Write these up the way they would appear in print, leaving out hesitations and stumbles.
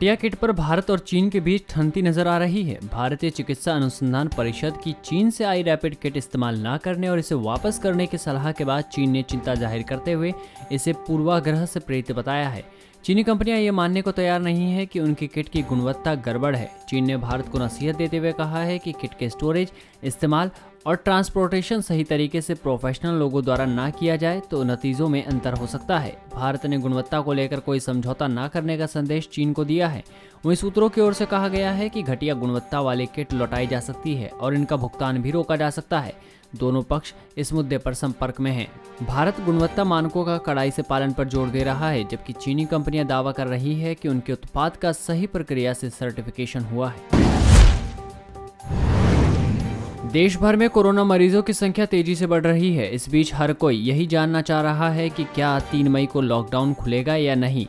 घटिया किट पर भारत और चीन के बीच ठनती नजर आ रही है। भारतीय चिकित्सा अनुसंधान परिषद की चीन से आई रैपिड किट इस्तेमाल न करने और इसे वापस करने की सलाह के बाद चीन ने चिंता जाहिर करते हुए इसे पूर्वाग्रह से प्रेरित बताया है। चीनी कंपनियां ये मानने को तैयार नहीं है कि उनकी किट की गुणवत्ता गड़बड़ है। चीन ने भारत को नसीहत देते हुए कहा है कि किट के स्टोरेज, इस्तेमाल और ट्रांसपोर्टेशन सही तरीके से प्रोफेशनल लोगों द्वारा ना किया जाए तो नतीजों में अंतर हो सकता है। भारत ने गुणवत्ता को लेकर कोई समझौता ना करने का संदेश चीन को दिया है। वहीं सूत्रों की ओर से कहा गया है कि घटिया गुणवत्ता वाली किट लौटाई जा सकती है और इनका भुगतान भी रोका जा सकता है। दोनों पक्ष इस मुद्दे पर संपर्क में हैं। भारत गुणवत्ता मानकों का कड़ाई से पालन पर जोर दे रहा है, जबकि चीनी कंपनियां दावा कर रही है कि उनके उत्पाद का सही प्रक्रिया से सर्टिफिकेशन हुआ है। देश भर में कोरोना मरीजों की संख्या तेजी से बढ़ रही है। इस बीच हर कोई यही जानना चाह रहा है कि क्या 3 मई को लॉकडाउन खुलेगा या नहीं।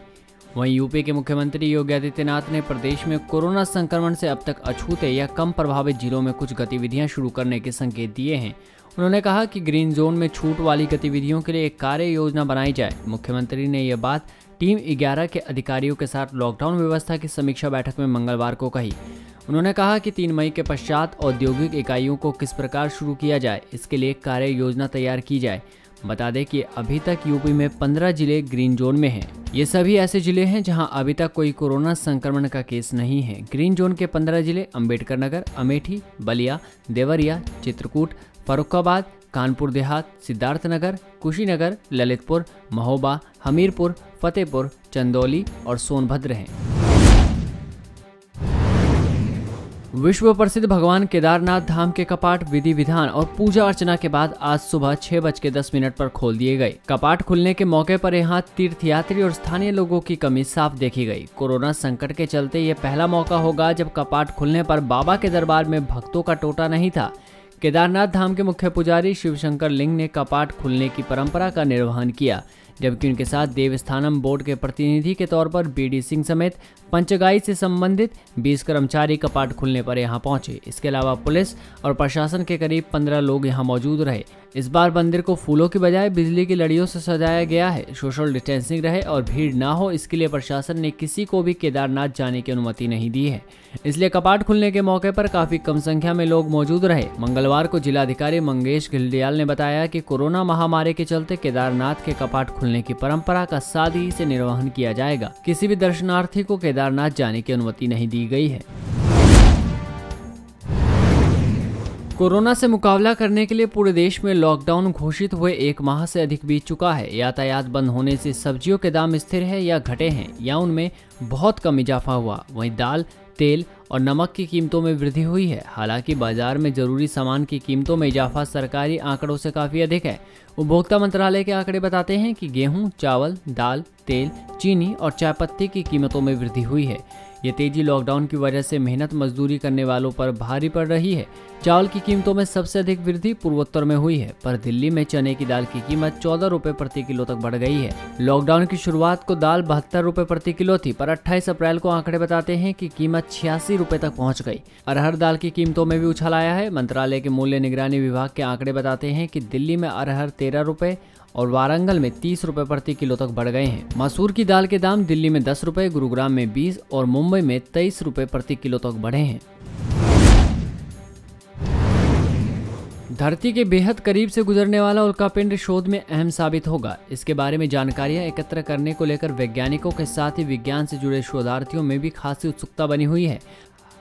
वहीं यूपी के मुख्यमंत्री योगी आदित्यनाथ ने प्रदेश में कोरोना संक्रमण से अब तक अछूते या कम प्रभावित जिलों में कुछ गतिविधियां शुरू करने के संकेत दिए हैं। उन्होंने कहा कि ग्रीन जोन में छूट वाली गतिविधियों के लिए एक कार्य योजना बनाई जाए। मुख्यमंत्री ने यह बात टीम 11 के अधिकारियों के साथ लॉकडाउन व्यवस्था की समीक्षा बैठक में मंगलवार को कही। उन्होंने कहा कि 3 मई के पश्चात औद्योगिक इकाइयों को किस प्रकार शुरू किया जाए, इसके लिए कार्य योजना तैयार की जाए। बता दें कि अभी तक यूपी में 15 जिले ग्रीन जोन में हैं। ये सभी ऐसे जिले हैं जहां अभी तक कोई कोरोना संक्रमण का केस नहीं है। ग्रीन जोन के 15 जिले अम्बेडकर नगर, अमेठी, बलिया, देवरिया, चित्रकूट, फर्रुखाबाद, कानपुर देहात, सिद्धार्थनगर, कुशीनगर, ललितपुर, महोबा, हमीरपुर, फतेहपुर, चंदौली और सोनभद्र हैं। विश्व प्रसिद्ध भगवान केदारनाथ धाम के कपाट विधि विधान और पूजा अर्चना के बाद आज सुबह 6:10 पर खोल दिए गए। कपाट खुलने के मौके पर यहाँ तीर्थयात्री और स्थानीय लोगों की कमी साफ देखी गई। कोरोना संकट के चलते ये पहला मौका होगा जब कपाट खुलने पर बाबा के दरबार में भक्तों का टोटा नहीं था। केदारनाथ धाम के मुख्य पुजारी शिवशंकर लिंग ने कपाट खुलने की परंपरा का निर्वहन किया, जबकि उनके साथ देवस्थानम बोर्ड के प्रतिनिधि के तौर पर बीडी सिंह समेत पंचगाई से संबंधित 20 कर्मचारी कपाट खुलने पर यहां पहुंचे। इसके अलावा पुलिस और प्रशासन के करीब 15 लोग यहां मौजूद रहे। इस बार मंदिर को फूलों की बजाय बिजली की लड़ियों से सजाया गया है। सोशल डिस्टेंसिंग रहे और भीड़ ना हो, इसके लिए प्रशासन ने किसी को भी केदारनाथ जाने की अनुमति नहीं दी है। इसलिए कपाट खुलने के मौके पर काफी कम संख्या में लोग मौजूद रहे। मंगलवार को जिलाधिकारी मंगेश घिल्डियाल ने बताया कि कोरोना महामारी के चलते केदारनाथ के कपाट खुलने की परंपरा का सादगी से निर्वहन किया जाएगा। किसी भी दर्शनार्थी को केदारनाथ जाने की अनुमति नहीं दी गई है। कोरोना से मुकाबला करने के लिए पूरे देश में लॉकडाउन घोषित हुए 1 माह से अधिक बीत चुका है। यातायात बंद होने से सब्जियों के दाम स्थिर है या घटे हैं या उनमें बहुत कम इजाफा हुआ। वहीं दाल, तेल और नमक की कीमतों में वृद्धि हुई है। हालांकि बाजार में जरूरी सामान की कीमतों में इजाफा सरकारी आंकड़ों से काफी अधिक है। उपभोक्ता मंत्रालय के आंकड़े बताते हैं कि गेहूं, चावल, दाल, तेल, चीनी और चाय पत्ती की कीमतों में वृद्धि हुई है। ये तेजी लॉकडाउन की वजह से मेहनत मजदूरी करने वालों पर भारी पड़ रही है। चावल की कीमतों में सबसे अधिक वृद्धि पूर्वोत्तर में हुई है, पर दिल्ली में चने की दाल की कीमत 14 रुपए प्रति किलो तक बढ़ गई है। लॉकडाउन की शुरुआत को दाल 72 रुपए प्रति किलो थी, पर 28 अप्रैल को आंकड़े बताते हैं कि कीमत 86 रुपए तक पहुंच गई। अरहर दाल की कीमतों में भी उछाल आया है। मंत्रालय के मूल्य निगरानी विभाग के आंकड़े बताते हैं कि दिल्ली में अरहर 13 रुपए और वारंगल में 30 रुपए प्रति किलो तक बढ़ गए हैं। मसूर की दाल के दाम दिल्ली में 10 रुपए, गुरुग्राम में 20 और मुंबई में 23 रुपए प्रति किलो तक बढ़े हैं। धरती के बेहद करीब से गुजरने वाला उल्कापिंड शोध में अहम साबित होगा। इसके बारे में जानकारियां एकत्र करने को लेकर वैज्ञानिकों के साथ ही विज्ञान से जुड़े शोधार्थियों में भी खासी उत्सुकता बनी हुई है।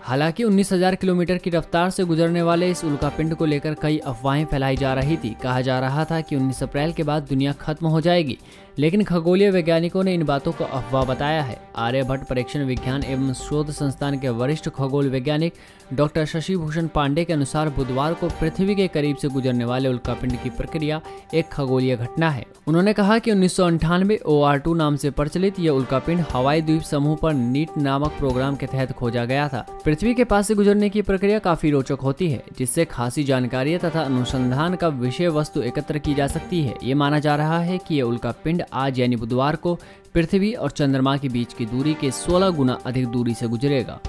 हालांकि 19,000 किलोमीटर की रफ्तार से गुजरने वाले इस उल्कापिंड को लेकर कई अफवाहें फैलाई जा रही थी। कहा जा रहा था कि 19 अप्रैल के बाद दुनिया खत्म हो जाएगी, लेकिन खगोलीय वैज्ञानिकों ने इन बातों को अफवाह बताया है। आर्यभट्ट परीक्षण विज्ञान एवं शोध संस्थान के वरिष्ठ खगोल वैज्ञानिक डॉक्टर शशि भूषण पांडे के अनुसार बुधवार को पृथ्वी के करीब से गुजरने वाले उल्कापिंड की प्रक्रिया एक खगोलीय घटना है। उन्होंने कहा कि 1998 OR2 नाम से प्रचलित यह उल्कापिंड हवाई द्वीप समूह पर नीट नामक प्रोग्राम के तहत खोजा गया था। पृथ्वी के पास से गुजरने की प्रक्रिया काफी रोचक होती है, जिससे खासी जानकारी तथा अनुसंधान का विषय वस्तु एकत्र की जा सकती है। ये माना जा रहा है कि यह उल्कापिंड आज यानी बुधवार को पृथ्वी और चंद्रमा के बीच की दूरी के 16 गुना अधिक दूरी से गुजरेगा।